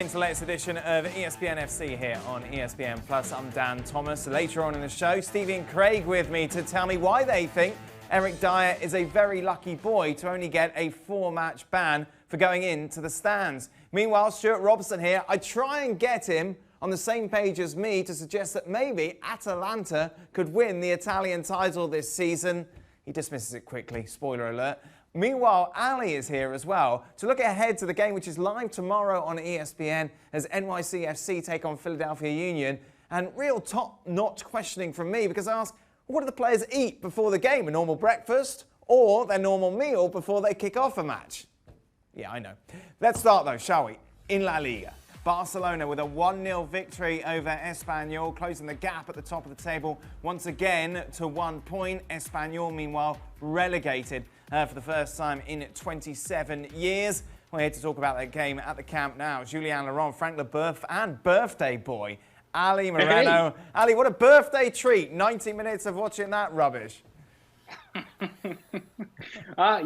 It's the latest edition of ESPN FC here on ESPN Plus. I'm Dan Thomas. Later on in the show, Stevie and Craig with me to tell me why they think Eric Dyer is a very lucky boy to only get a 4-match ban for going into the stands. Meanwhile, Stuart Robson here. I try and get him on the same page as me to suggest that maybe Atalanta could win the Italian title this season. He dismisses it quickly. Spoiler alert. Meanwhile, Ali is here as well to look ahead to the game which is live tomorrow on ESPN as NYCFC take on Philadelphia Union. And real top-notch questioning from me because I ask, what do the players eat before the game? A normal breakfast or their normal meal before they kick off a match? Yeah, I know. Let's start though, shall we? In La Liga. Barcelona with a 1-0 victory over Espanyol, closing the gap at the top of the table once again to 1 point. Espanyol, meanwhile, relegated for the first time in 27 years. We're here to talk about that game at the Camp Nou. Julien Laurent, Frank Leboeuf, and birthday boy Ali Moreno. Hey. Ali, what a birthday treat. 90 minutes of watching that rubbish.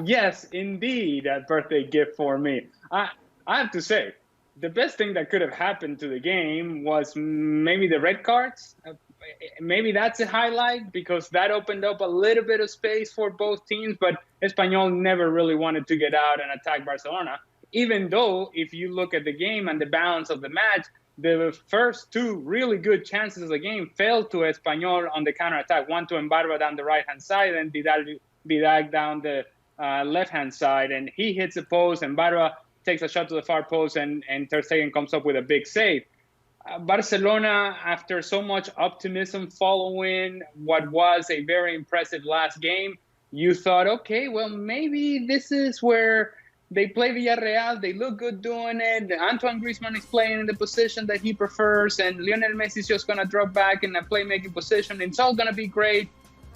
Yes, indeed, a birthday gift for me. I have to say, the best thing that could have happened to the game was maybe the red cards. Maybe that's a highlight because that opened up a little bit of space for both teams, but Espanyol never really wanted to get out and attack Barcelona, even though if you look at the game and the balance of the match, the first two really good chances of the game fell to Espanyol on the counterattack. One to Embarba down the right-hand side and Vidal down the left-hand side, and he hits the post, and Embarba takes a shot to the far post, and Ter Stegen comes up with a big save. Barcelona, after so much optimism following what was a very impressive last game, you thought, okay, well, maybe this is where they play Villarreal. They look good doing it. Antoine Griezmann is playing in the position that he prefers, and Lionel Messi is just going to drop back in a playmaking position. It's all going to be great,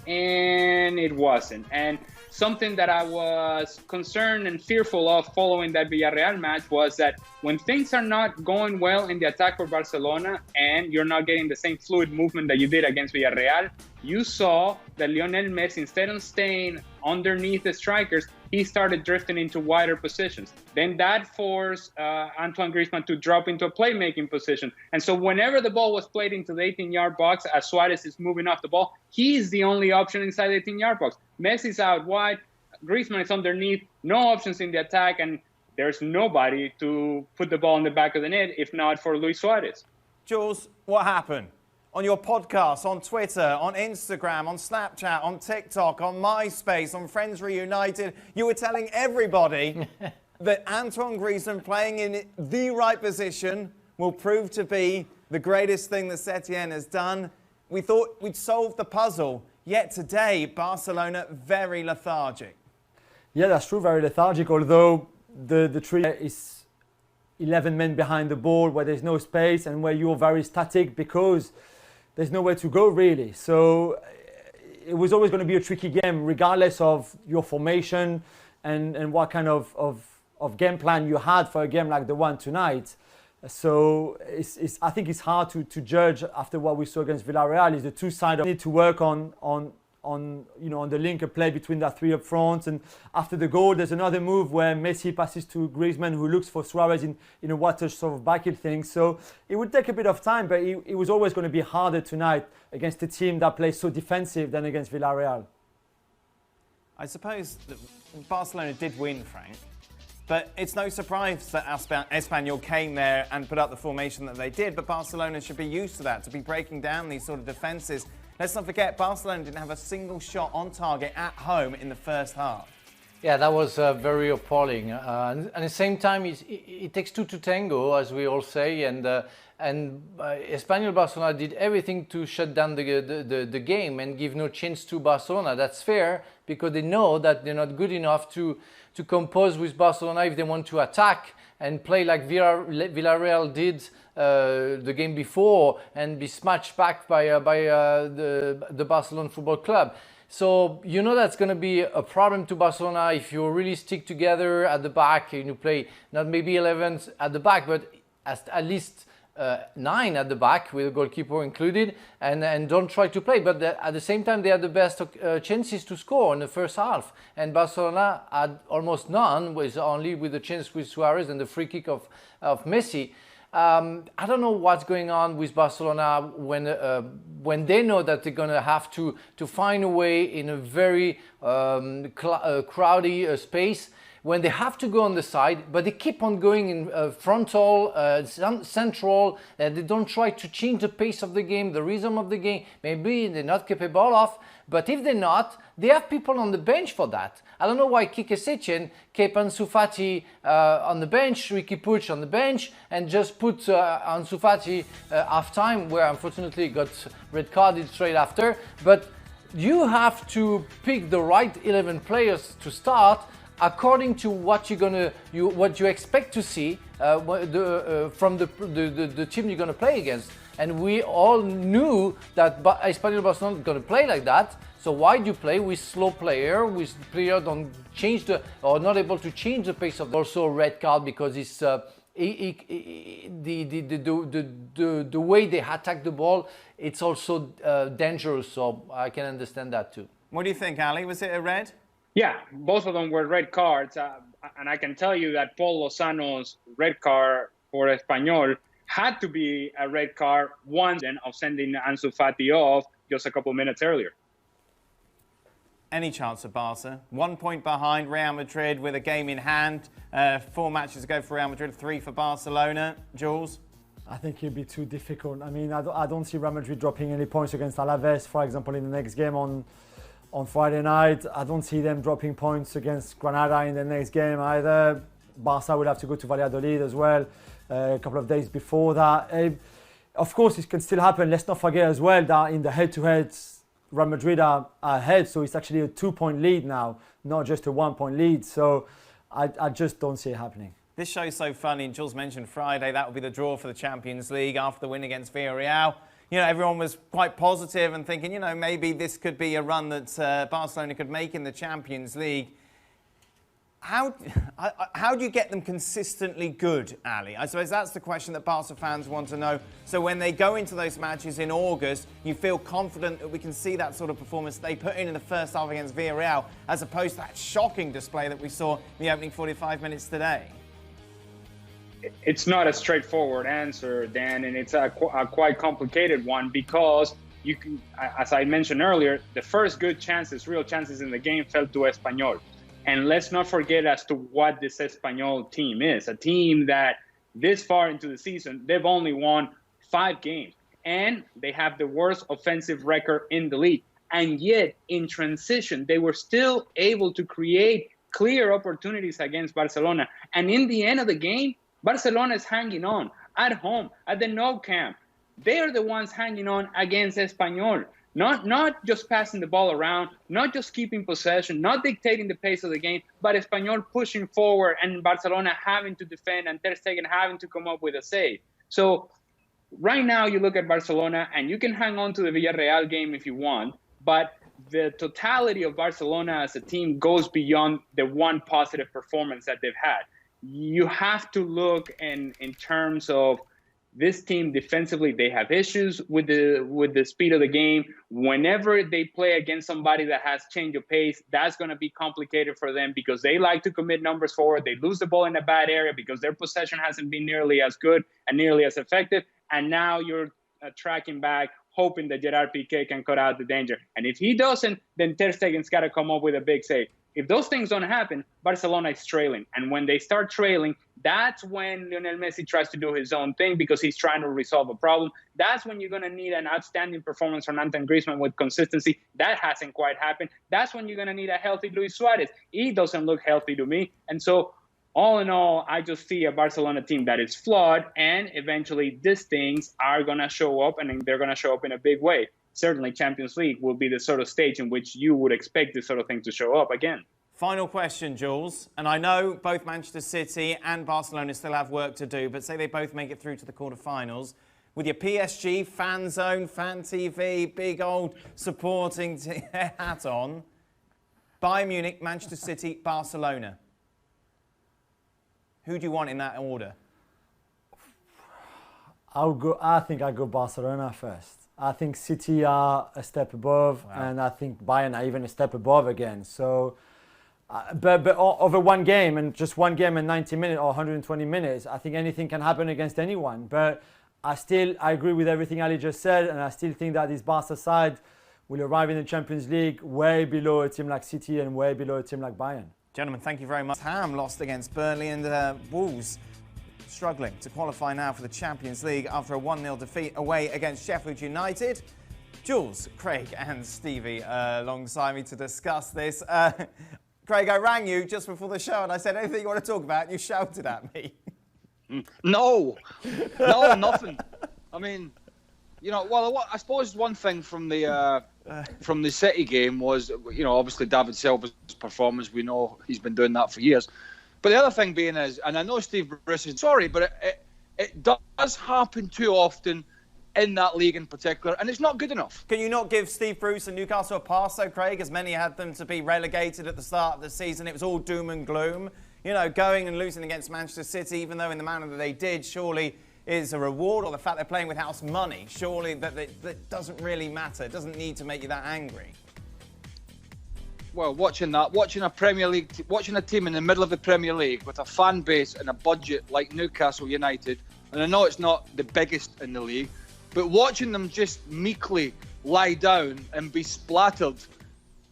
and it wasn't. And something that I was concerned and fearful of following that Villarreal match was that when things are not going well in the attack for Barcelona and you're not getting the same fluid movement that you did against Villarreal, you saw that Lionel Messi, instead of staying underneath the strikers, he started drifting into wider positions. Then that forced Antoine Griezmann to drop into a playmaking position. And so whenever the ball was played into the 18-yard box, as Suarez is moving off the ball, he's the only option inside the 18-yard box. Messi's out wide, Griezmann is underneath, no options in the attack, and there's nobody to put the ball in the back of the net, if not for Luis Suarez. Jules, what happened? On your podcast, on Twitter, on Instagram, on Snapchat, on TikTok, on MySpace, on Friends Reunited, you were telling everybody that Antoine Griezmann playing in the right position will prove to be the greatest thing that Setien has done. We thought we'd solved the puzzle, yet today, Barcelona very lethargic. Yeah, that's true, very lethargic, although the tree is 11 men behind the ball where there's no space and where you're very static because there's nowhere to go really. So it was always going to be a tricky game regardless of your formation and what kind of game plan you had for a game like the one tonight. So I think it's hard to judge after what we saw against Villarreal. Is the two sides need to work on the link play between the three up front. And after the goal, there's another move where Messi passes to Griezmann, who looks for Suarez in a water sort of back heel thing. So it would take a bit of time, but it was always going to be harder tonight against a team that plays so defensive than against Villarreal. I suppose that Barcelona did win, Frank. But it's no surprise that Espanyol came there and put up the formation that they did. But Barcelona should be used to that, to be breaking down these sort of defences. Let's not forget, Barcelona didn't have a single shot on target at home in the first half. Yeah, that was very appalling. And at the same time, it takes two to tango, as we all say. And Espanyol Barcelona did everything to shut down the game and give no chance to Barcelona. That's fair because they know that they're not good enough to compose with Barcelona if they want to attack and play like Villarreal did the game before and be smashed back by the Barcelona Football Club. So you know that's going to be a problem to Barcelona if you really stick together at the back and you play not maybe 11 at the back, but at least 9 at the back with the goalkeeper included, and don't try to play. But at the same time, they had the best chances to score in the first half, and Barcelona had almost none, was only with the chance with Suarez and the free kick of Messi. I don't know what's going on with Barcelona when they know that they're going to have to find a way in a very crowded space, when they have to go on the side, but they keep on going in frontal, central, and they don't try to change the pace of the game, the rhythm of the game. Maybe they're not capable of, but if they're not, they have people on the bench for that. I don't know why Kike Setien kept Ansu Fati on the bench, Ricky Puig on the bench, and just put Ansu Fati half time, where unfortunately got red carded straight after. But you have to pick the right 11 players to start according to what what you expect to see from the team you're going to play against. And we all knew that Espanyol Barcelona is going to play like that. So why do you play with slow player, with player don't change or not able to change the pace of also a red card, because it's the way they attack the ball, it's also dangerous. So I can understand that too. What do you think, Ali? Was it a red? Yeah, both of them were red cards. And I can tell you that Paul Lozano's red card for Espanyol had to be a red card once of sending Ansu Fati off just a couple of minutes earlier. Any chance of Barca? 1 point behind Real Madrid with a game in hand. 4 matches to go for Real Madrid, 3 for Barcelona. Jules? I think it'd be too difficult. I mean, I don't see Real Madrid dropping any points against Alaves, for example, in the next game on Friday night. I don't see them dropping points against Granada in the next game either. Barca will have to go to Valladolid as well a couple of days before that. Of course, it can still happen. Let's not forget as well that in the head-to-heads, Real Madrid are ahead, so it's actually a 2-point lead now, not just a 1-point lead. So I just don't see it happening. This show's so funny. Jules mentioned Friday, that will be the draw for the Champions League after the win against Villarreal. You know, everyone was quite positive and thinking, you know, maybe this could be a run that Barcelona could make in the Champions League. How do you get them consistently good, Ali? I suppose that's the question that Barca fans want to know. So when they go into those matches in August, you feel confident that we can see that sort of performance they put in the first half against Villarreal, as opposed to that shocking display that we saw in the opening 45 minutes today? It's not a straightforward answer, Dan, and it's a quite complicated one, because you can, as I mentioned earlier, the first good chances, real chances in the game fell to Espanyol. And let's not forget as to what this Espanyol team is. A team that this far into the season, they've only won 5 games. And they have the worst offensive record in the league. And yet, in transition, they were still able to create clear opportunities against Barcelona. And in the end of the game, Barcelona is hanging on at home, at the Nou Camp. They are the ones hanging on against Espanyol. Not just passing the ball around, not just keeping possession, not dictating the pace of the game, but Espanyol pushing forward and Barcelona having to defend and Ter Stegen having to come up with a save. So right now you look at Barcelona and you can hang on to the Villarreal game if you want, but the totality of Barcelona as a team goes beyond the one positive performance that they've had. You have to look in terms of this team defensively. They have issues with the speed of the game. Whenever they play against somebody that has change of pace, that's going to be complicated for them, because they like to commit numbers forward. They lose the ball in a bad area because their possession hasn't been nearly as good and nearly as effective. And now you're tracking back, hoping that Gerard Piqué can cut out the danger. And if he doesn't, then Ter Stegen's got to come up with a big save. If those things don't happen, Barcelona is trailing. And when they start trailing, that's when Lionel Messi tries to do his own thing, because he's trying to resolve a problem. That's when you're going to need an outstanding performance from Antoine Griezmann with consistency. That hasn't quite happened. That's when you're going to need a healthy Luis Suarez. He doesn't look healthy to me. And so, all in all, I just see a Barcelona team that is flawed, and eventually these things are going to show up, and they're going to show up in a big way. Certainly Champions League will be the sort of stage in which you would expect this sort of thing to show up again. Final question, Jules. And I know both Manchester City and Barcelona still have work to do, but say they both make it through to the quarterfinals. With your PSG fan zone, fan TV, big old supporting hat on, Bayern Munich, Manchester City, Barcelona. Who do you want in that order? I think I'll go Barcelona first. I think City are a step above, wow, and I think Bayern are even a step above again. So But over one game and just one game and 90 minutes or 120 minutes, I think anything can happen against anyone. But I agree with everything Ali just said, and I still think that this Barca side will arrive in the Champions League way below a team like City and way below a team like Bayern. Gentlemen, thank you very much. Ham lost against Burley, and Wolves struggling to qualify now for the Champions League after a 1-0 defeat away against Sheffield United. Jules, Craig and Stevie alongside me to discuss this. Craig, I rang you just before the show and I said, anything you want to talk about? You shouted at me. No, nothing. I mean, you know, well, I suppose one thing from the City game was, you know, obviously David Silva's performance. We know he's been doing that for years. But the other thing being is, and I know Steve Bruce is sorry, but it does happen too often in that league in particular, and it's not good enough. Can you not give Steve Bruce and Newcastle a pass, though, Craig, as many had them to be relegated at the start of the season? It was all doom and gloom. You know, going and losing against Manchester City, even though in the manner that they did, surely is a reward, or the fact they're playing with house money, surely that doesn't really matter. It doesn't need to make you that angry. Well, watching a Premier League, watching a team in the middle of the Premier League with a fan base and a budget like Newcastle United, and I know it's not the biggest in the league, but watching them just meekly lie down and be splattered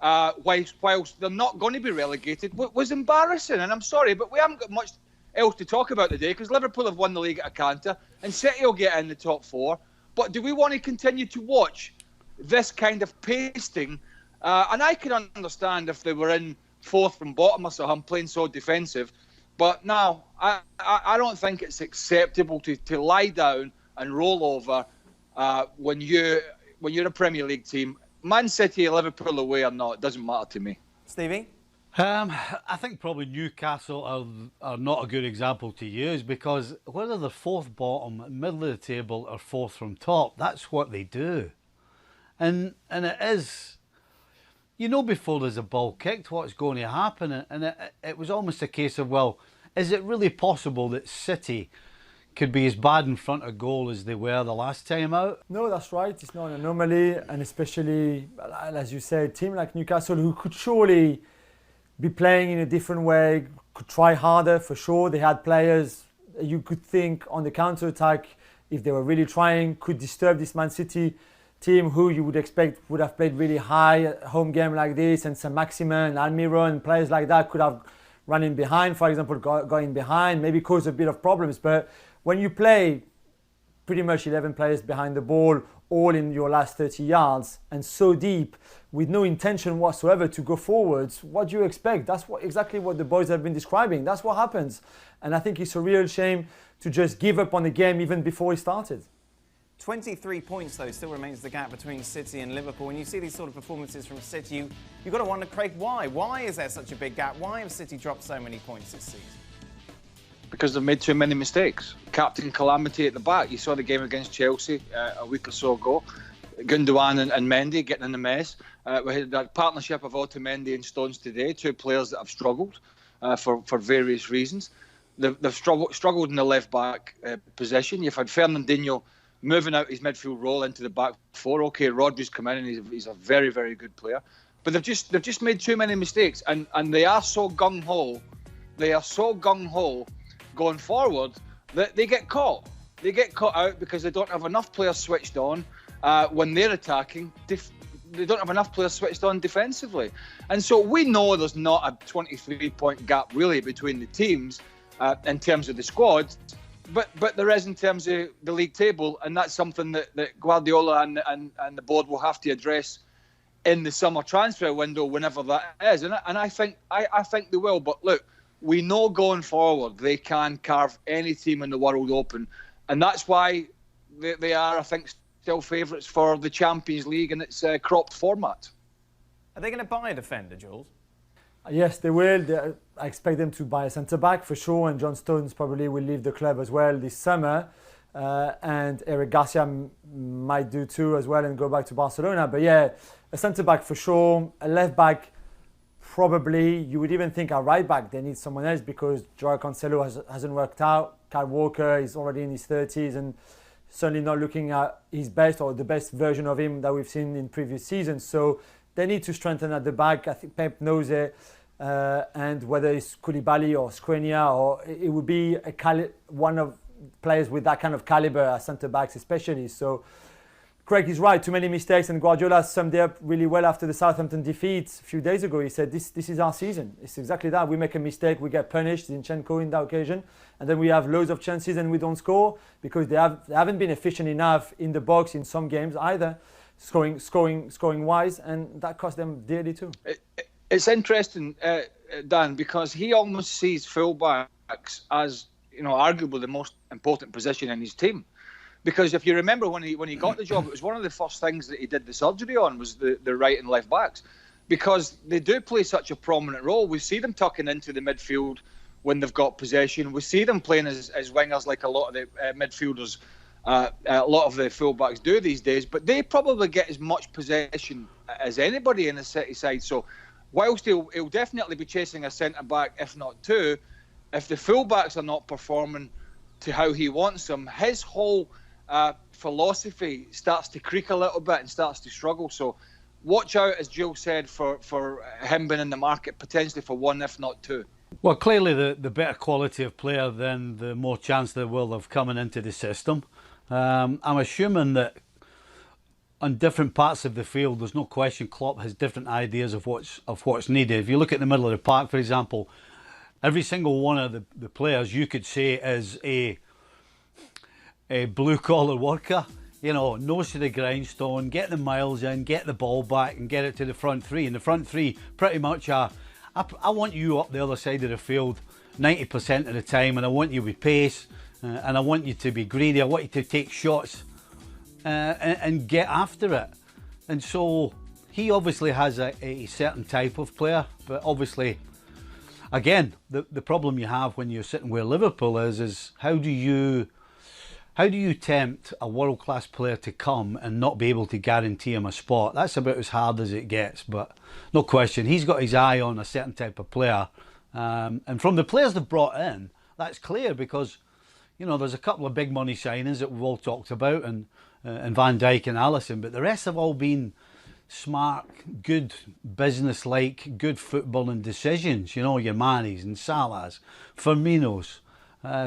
whilst they're not going to be relegated was embarrassing. And I'm sorry, but we haven't got much else to talk about today because Liverpool have won the league at a canter and City will get in the top four. But do we want to continue to watch this kind of pasting? And I can understand if they were in fourth from bottom or something, playing so defensive. But no, I don't think it's acceptable to lie down and roll over when you're a Premier League team. Man City, Liverpool away or not, it doesn't matter to me. Stevie? I think probably Newcastle are not a good example to use because whether they're fourth bottom, middle of the table or fourth from top, that's what they do. And it is, you know, before there's a ball kicked what's going to happen, and it was almost a case of, well, is it really possible that City could be as bad in front of goal as they were the last time out? No, that's right. It's not an anomaly, and especially, as you said, a team like Newcastle who could surely be playing in a different way, could try harder for sure. They had players you could think on the counter-attack, if they were really trying, could disturb this Man City team who you would expect would have played really high at a home game like this, and Saint-Maximin and Almiron, players like that could have run in behind, for example, going behind, maybe cause a bit of problems. But when you play pretty much 11 players behind the ball, all in your last 30 yards, and so deep, with no intention whatsoever to go forwards, what do you expect? That's exactly what the boys have been describing. That's what happens. And I think it's a real shame to just give up on the game even before it started. 23 points, though, still remains the gap between City and Liverpool. When you see these sort of performances from City, you've got to wonder, Craig, why? Why is there such a big gap? Why have City dropped so many points this season? Because they've made too many mistakes. Captain calamity at the back. You saw the game against Chelsea a week or so ago. Gundogan and Mendy getting in the mess. We had that partnership of Otamendi and Stones today, two players that have struggled for various reasons. They've struggled in the left-back position. You've had Fernandinho moving out his midfield role into the back four. Okay, Rodri's come in and he's a very, very good player. But they've just made too many mistakes, and they are so gung-ho. They are so gung-ho going forward that they get caught. They get caught out because they don't have enough players switched on when they're attacking. They don't have enough players switched on defensively. And so we know there's not a 23-point gap really between the teams in terms of the squad, but there is in terms of the league table, and that's something that Guardiola and the board will have to address in the summer transfer window, whenever that is. And I think they will. But look, we know going forward they can carve any team in the world open, and that's why they are, I think, still favourites for the Champions League in its cropped format. Are they going to buy a defender, Jules? Yes, they will. I expect them to buy a centre-back for sure, and John Stones probably will leave the club as well this summer. And Eric Garcia might do too as well and go back to Barcelona. But yeah, a centre-back for sure, a left-back probably. You would even think a right-back they need someone else because Joao Cancelo hasn't worked out. Kyle Walker is already in his 30s and certainly not looking at his best or the best version of him that we've seen in previous seasons. So they need to strengthen at the back. I think Pep knows it. and whether it's Koulibaly or Skriniar, or it would be one of players with that kind of caliber as centre-backs especially. So Craig is right, too many mistakes, and Guardiola summed it up really well after the Southampton defeat a few days ago. He said, this is our season. It's exactly that. We make a mistake, we get punished, Zinchenko in that occasion, and then we have loads of chances and we don't score because they haven't been efficient enough in the box in some games either, scoring wise, and that cost them dearly too. It's interesting, Dan, because he almost sees fullbacks as, arguably the most important position in his team. Because if you remember when he got the job, it was one of the first things that he did the surgery on was the right and left backs, because they do play such a prominent role. We see them tucking into the midfield when they've got possession. We see them playing as wingers like a lot of the midfielders, a lot of the fullbacks do these days. But they probably get as much possession as anybody in the City side. So whilst he'll definitely be chasing a centre back, if not two, if the fullbacks are not performing to how he wants them, his whole philosophy starts to creak a little bit and starts to struggle. So watch out, as Jill said, for him being in the market potentially for one, if not two. Well, clearly the better quality of player, then the more chance there will of coming into the system. I'm assuming that on different parts of the field, there's no question Klopp has different ideas of what's needed. If you look at the middle of the park, for example, every single one of the players you could say is a blue-collar worker, nose to the grindstone, get the miles in, get the ball back and get it to the front three. And the front three pretty much are, I want you up the other side of the field 90% of the time, and I want you with pace, and I want you to be greedy, I want you to take shots and get after it. And so he obviously has a certain type of player, but obviously, again, the problem you have when you're sitting where Liverpool is how do you tempt a world-class player to come and not be able to guarantee him a spot? That's about as hard as it gets, but no question, he's got his eye on a certain type of player. And from the players they've brought in, that's clear because, there's a couple of big money signings that we've all talked about, and Van Dijk and Alisson, but the rest have all been smart, good business-like, good footballing decisions. Your Manes and Salahs, Firminos.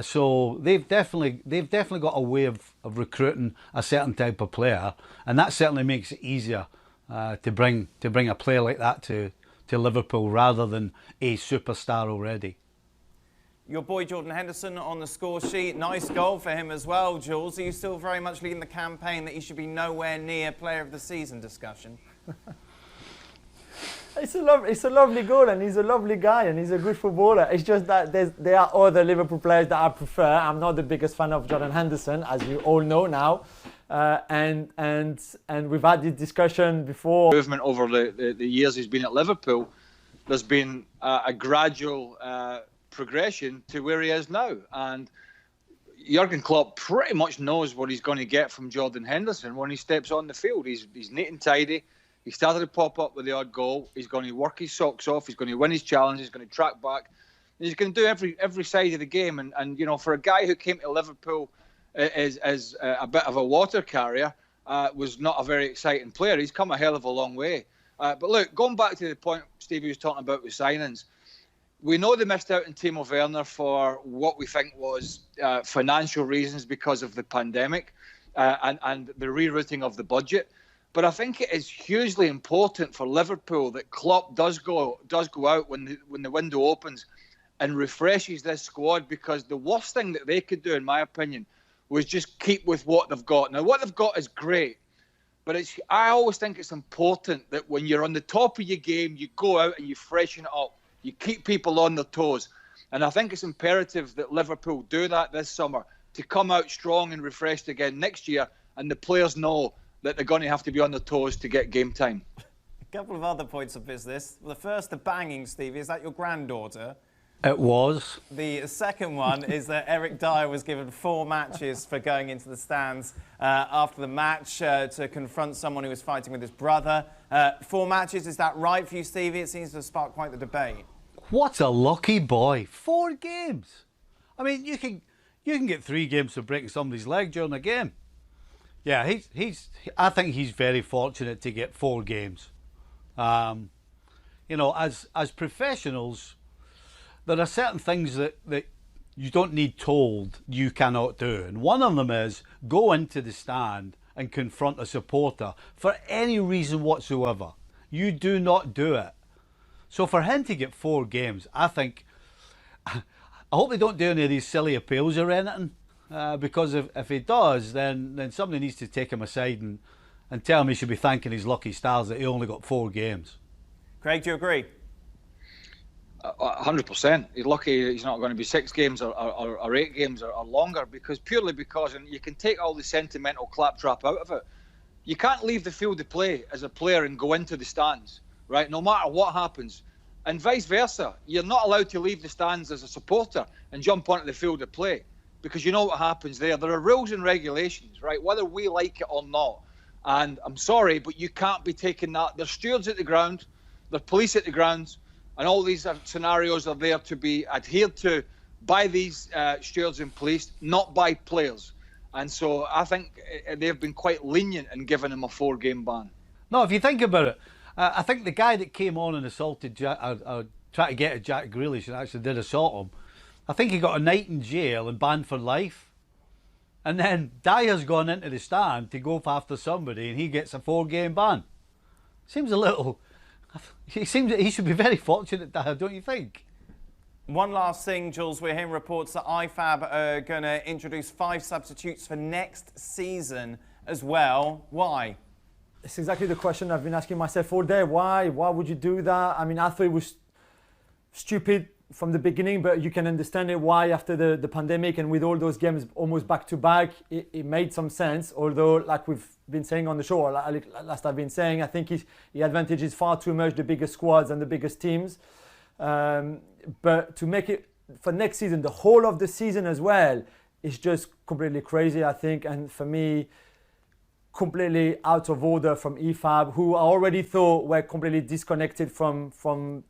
So they've definitely got a way of recruiting a certain type of player, and that certainly makes it easier to bring a player like that to Liverpool rather than a superstar already. Your boy Jordan Henderson on the score sheet, nice goal for him as well. Jules, are you still very much leading the campaign that he should be nowhere near Player of the Season discussion? It's a lovely goal, and he's a lovely guy, and he's a good footballer. It's just that there are other Liverpool players that I prefer. I'm not the biggest fan of Jordan Henderson, as you all know now, and we've had this discussion before. Movement over the years he's been at Liverpool, there's been a gradual progression to where he is now, and Jurgen Klopp pretty much knows what he's going to get from Jordan Henderson when he steps on the field. He's neat and tidy. He started to pop up with the odd goal. He's going to work his socks off. He's going to win his challenge. He's going to track back. He's going to do every side of the game. And for a guy who came to Liverpool as a bit of a water carrier, was not a very exciting player. He's come a hell of a long way. But look, going back to the point Stevie was talking about with signings, we know they missed out on Timo Werner for what we think was financial reasons because of the pandemic and the rerouting of the budget. But I think it is hugely important for Liverpool that Klopp does go out when the window opens and refreshes this squad, because the worst thing that they could do, in my opinion, was just keep with what they've got. Now, what they've got is great, but I always think it's important that when you're on the top of your game, you go out and you freshen it up. You keep people on their toes. And I think it's imperative that Liverpool do that this summer to come out strong and refreshed again next year, and the players know that they're going to have to be on their toes to get game time. A couple of other points of business. The first, the banging, Stevie. Is that your granddaughter? It was. The second one is that Eric Dyer was given 4 matches for going into the stands after the match to confront someone who was fighting with his brother. 4 matches, is that right for you, Stevie? It seems to have sparked quite the debate. What a lucky boy. 4 games. I mean, you can get 3 games for breaking somebody's leg during a game. Yeah, I think he's very fortunate to get 4 games. as professionals, there are certain things that you don't need told you cannot do. And one of them is go into the stand and confront a supporter for any reason whatsoever. You do not do it. So for him to get 4 games, I think, I hope they don't do any of these silly appeals or anything, because if he does, then somebody needs to take him aside and tell him he should be thanking his lucky stars that he only got 4 games. Craig, do you agree? 100%. He's lucky he's not going to be 6 games or 8 games or longer, because and you can take all the sentimental claptrap out of it. You can't leave the field of play as a player and go into the stands, right? No matter what happens. And vice versa. You're not allowed to leave the stands as a supporter and jump onto the field of play, because you know what happens there. There are rules and regulations, right? Whether we like it or not. And I'm sorry, but you can't be taking that. There's stewards at the ground, there's police at the grounds, and all these scenarios are there to be adhered to by these stewards and police, not by players. And so I think they've been quite lenient in giving him a 4-game ban. No, if you think about it, I think the guy that came on and assaulted tried to get at Jack Grealish and actually did assault him, I think he got a night in jail and banned for life. And then Dyer's gone into the stand to go after somebody and he gets a 4-game ban. Seems a little... He should be very fortunate, Dyer, don't you think? One last thing, Jules, we're hearing reports that IFAB are going to introduce 5 substitutes for next season as well. Why? It's exactly the question I've been asking myself all day. Why? Why would you do that? I mean, I thought it was stupid from the beginning, but you can understand it why after the pandemic and with all those games almost back to back, it made some sense. Although, like we've been saying on the show, or last I've been saying, I think the advantage is far too much the biggest squads and the biggest teams. But to make it for next season, the whole of the season as well, is just completely crazy, I think. And for me, completely out of order from EFAB, who I already thought were completely disconnected from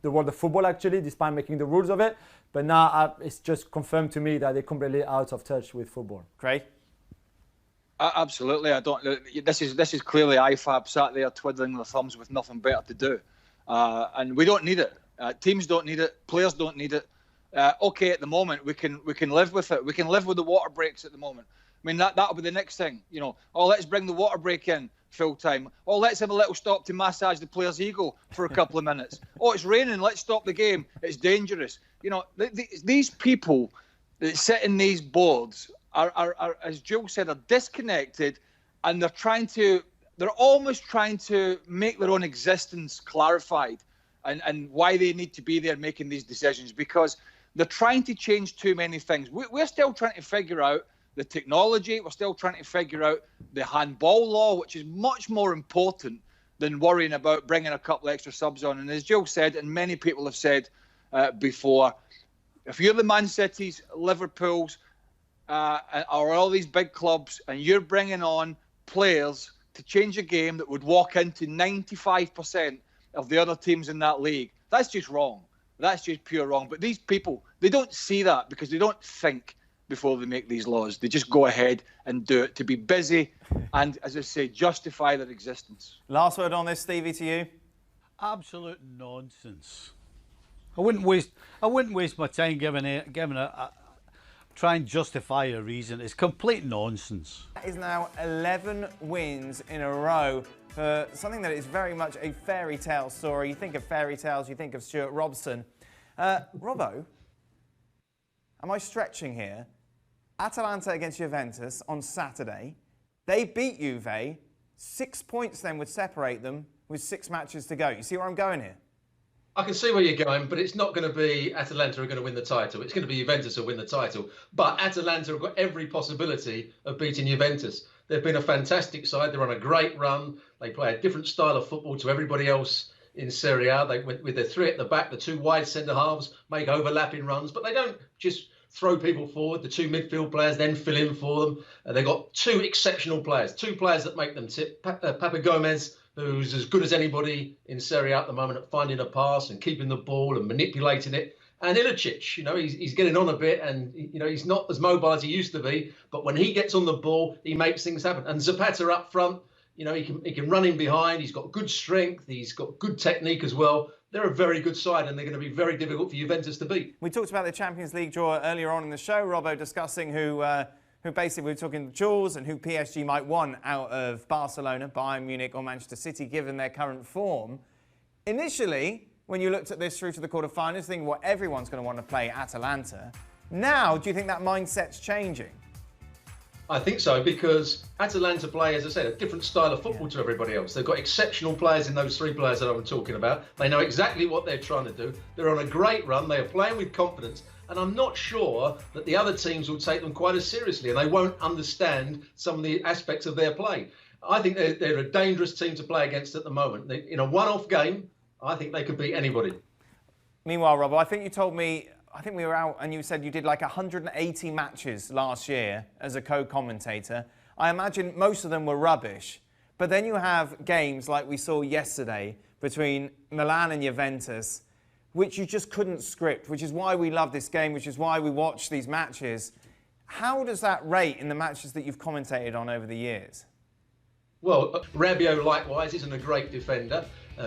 the world of football, actually, despite making the rules of it. But now it's just confirmed to me that they're completely out of touch with football. Craig? Absolutely. This is clearly IFAB sat there twiddling their thumbs with nothing better to do. And we don't need it. Teams don't need it. Players don't need it. Okay, at the moment, we can live with it. We can live with the water breaks at the moment. I mean, that'll be the next thing. Let's bring the water break in full time. Let's have a little stop to massage the player's ego for a couple of minutes. It's raining. Let's stop the game. It's dangerous. These people that sit in these boards are, as Jules said, are disconnected, and they're almost trying to make their own existence clarified and why they need to be there making these decisions, because they're trying to change too many things. We're still trying to figure out the technology. We're still trying to figure out the handball law, which is much more important than worrying about bringing a couple extra subs on. And as Jill said, and many people have said before, if you're the Man Cities, Liverpools, or all these big clubs, and you're bringing on players to change a game that would walk into 95% of the other teams in that league, that's just wrong. That's just pure wrong. But these people, they don't see that because they don't think before they make these laws. They just go ahead and do it to be busy and, as I say, justify their existence. Last word on this, Stevie, to you. Absolute nonsense. I wouldn't waste my time giving a try and justify a reason. It's complete nonsense. That is now 11 wins in a row for something that is very much a fairy tale story. You think of fairy tales, you think of Stuart Robson. Robbo, am I stretching here? Atalanta against Juventus on Saturday. They beat Juve. 6 points then would separate them with 6 matches to go. You see where I'm going here? I can see where you're going, but it's not going to be Atalanta who are going to win the title. It's going to be Juventus who win the title. But Atalanta have got every possibility of beating Juventus. They've been a fantastic side. They're on a great run. They play a different style of football to everybody else in Serie A. They, with their 3 at the back, the 2 wide centre-halves, make overlapping runs. But they don't just throw people forward. The 2 midfield players then fill in for them. They've got 2 exceptional players, 2 players that make them tip. Papa Gomez, who's as good as anybody in Serie A at the moment at finding a pass and keeping the ball and manipulating it. And Ilicic, he's getting on a bit, and he's not as mobile as he used to be. But when he gets on the ball, he makes things happen. And Zapata up front, he can run in behind. He's got good strength. He's got good technique as well. they're a very good side and they're going to be very difficult for Juventus to beat. We talked about the Champions League draw earlier on in the show, Robbo, discussing who basically we were talking Jules and who PSG might want out of Barcelona, Bayern Munich or Manchester City, given their current form. Initially, when you looked at this through to the quarterfinals, thinking, well, everyone's going to want to play Atalanta. Now, do you think that mindset's changing? I think so, because Atalanta play, as I said, a different style of football to everybody else. They've got exceptional players in those three players that I'm talking about. They know exactly what they're trying to do. They're on a great run. They are playing with confidence. And I'm not sure that the other teams will take them quite as seriously and they won't understand some of the aspects of their play. I think they're a dangerous team to play against at the moment. In a one-off game, I think they could beat anybody. Meanwhile, Robbo, I think you told me, I think we were out and you said you did like 180 matches last year as a co-commentator. I imagine most of them were rubbish. But then you have games like we saw yesterday between Milan and Juventus, which you just couldn't script, which is why we love this game, which is why we watch these matches. How does that rate in the matches that you've commentated on over the years? Well, Rabiot likewise isn't a great defender.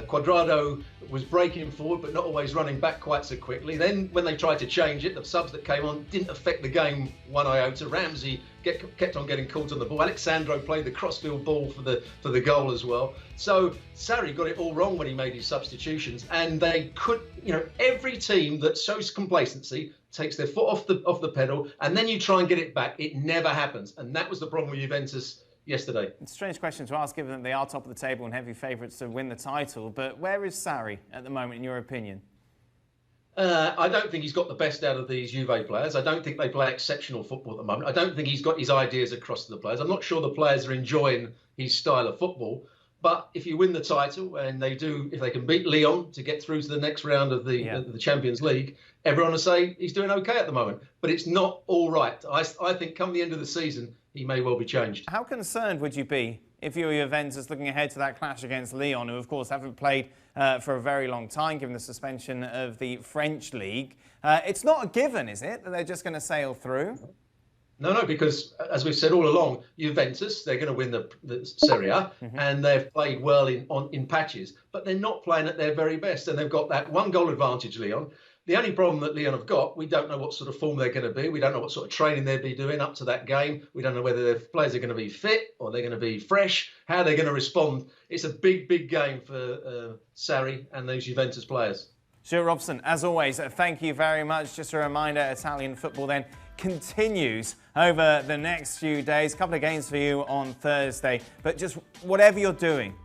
Cuadrado was breaking forward but not always running back quite so quickly. Then when they tried to change it, the subs that came on didn't affect the game one iota. Ramsey kept on getting caught on the ball. Alexandro played the crossfield ball for the goal as well. So Sarri got it all wrong when he made his substitutions, and they could, every team that shows complacency takes their foot off the pedal, and then you try and get it back. It never happens, and that was the problem with Juventus yesterday. It's a strange question to ask, given that they are top of the table and heavy favourites to win the title. But where is Sarri at the moment, in your opinion? I don't think he's got the best out of these Juve players. I don't think they play exceptional football at the moment. I don't think he's got his ideas across to the players. I'm not sure the players are enjoying his style of football. But if you win the title, and they do, if they can beat Lyon to get through to the next round of the Champions League, everyone will say he's doing okay at the moment. But it's not all right. I think come the end of the season, he may well be changed. How concerned would you be if you were Juventus looking ahead to that clash against Lyon, who of course haven't played for a very long time, given the suspension of the French league? It's not a given, is it, that they're just going to sail through? No, because as we've said all along, Juventus, they're going to win the Serie A, and they've played well in patches, but they're not playing at their very best, and they've got that one goal advantage, Lyon. The only problem that Lyon have got, we don't know what sort of form they're going to be. We don't know what sort of training they'll be doing up to that game. We don't know whether their players are going to be fit or they're going to be fresh, how they're going to respond. It's a big, big game for Sarri and those Juventus players. Stuart Robson, as always, thank you very much. Just a reminder, Italian football then continues over the next few days. A couple of games for you on Thursday. But just whatever you're doing,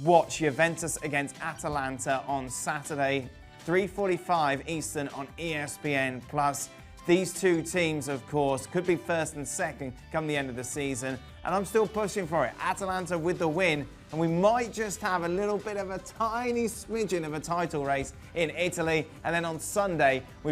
watch Juventus against Atalanta on Saturday, 3:45 Eastern on ESPN+. These two teams, of course, could be first and second come the end of the season. And I'm still pushing for it. Atalanta with the win. And we might just have a little bit of a tiny smidgen of a title race in Italy. And then on Sunday, we've